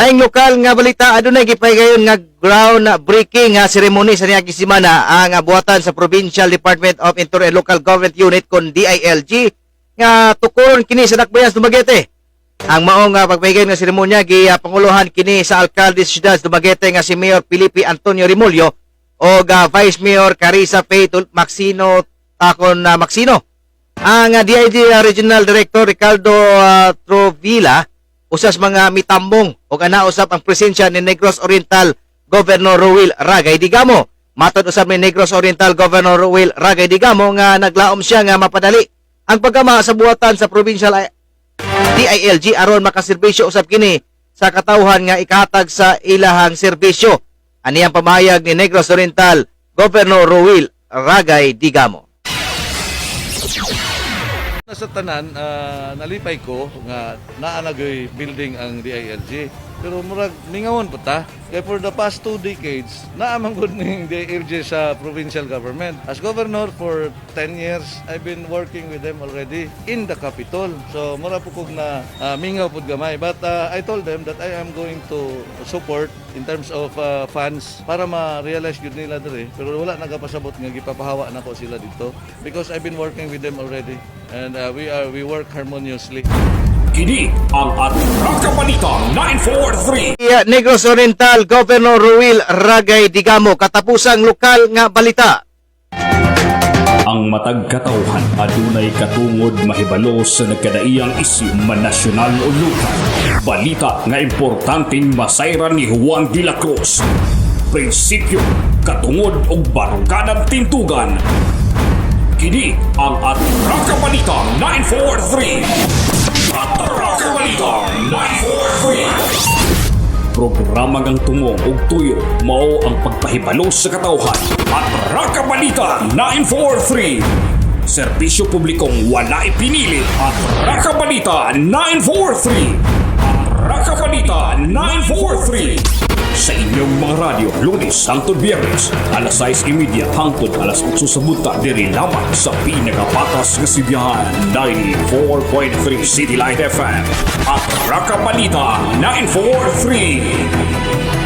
Laing lokal nga balita adunay gipahigayon nga ground breaking nga seremony sa niaging semana ang buhatan sa Provincial Department of Interior and Local Government Unit kon DILG nga tukuron kini sa Dakbayan, Dumaguete. Ang maong pagpahigayon nga seremonya panguluhan kini sa alkalde sa siyudad Dumaguete nga si Mayor Felipe Antonio Rimulyo o Vice Mayor Carissa Faith Maxino Maxino. Ang DILG Regional Director Ricardo Trovilla usas mga mitambong o usap ang presensya ni Negros Oriental Governor Ruel Ragay Digamo. Matod usab ni Negros Oriental Governor Ruel Ragay Digamo nga naglaom siya nga mapadali ang paggama sa buhatan sa Provincial DILG aron makaserbisyo usab kini sa katawhan nga ikahatag sa ilahang serbisyo. Ani ang pamahayag ni Negros Oriental Governor Ruel Ragay Digamo. Sa tanan, nalipay ko nga naanagoy building ang DILG. Pero murag ningawon po ta. Kaya for the past 2 decades, naamanggod ng DILG sa provincial government. As governor for 10 years, I've been working with them already in the capital. So mura po kog na mingaw po gamay. But I told them that I am going to support in terms of funds para ma-realize yun nila dere. Pero wala nagapasabot nga gipapahawa na ko sila dito because I've been working with them already and we work harmoniously. Kini ang Atraka Balita 943. Negros Oriental Governor Ruel Ragay Digamo katapusang lokal nga balita. Ang matag katawhan adunay katungod mahibalo sa nagkadaiyang isyu manasyonal o lokal. Balita nga importanteng masayran ni Juan de la Cruz. Prinsipyo, katungod og baruganan tintugan. Kini ang Atraka Balita 943. Atraka Balita 943. Programa ngang tungong og tuyo mao ang pagpahibalo sa katawhan. Atraka Balita 943. Serbisyo publikong wala ipinili. Atraka Balita 943. Atraka Balita 943. Sa inyong mga radyo, Lunes hangtod Biyernes, alas 6:30 hangtod alas 8 sa buta diri lamang sa pinakapatas nga sibiyahan 94.3 City Light FM at Atraka Balita 943.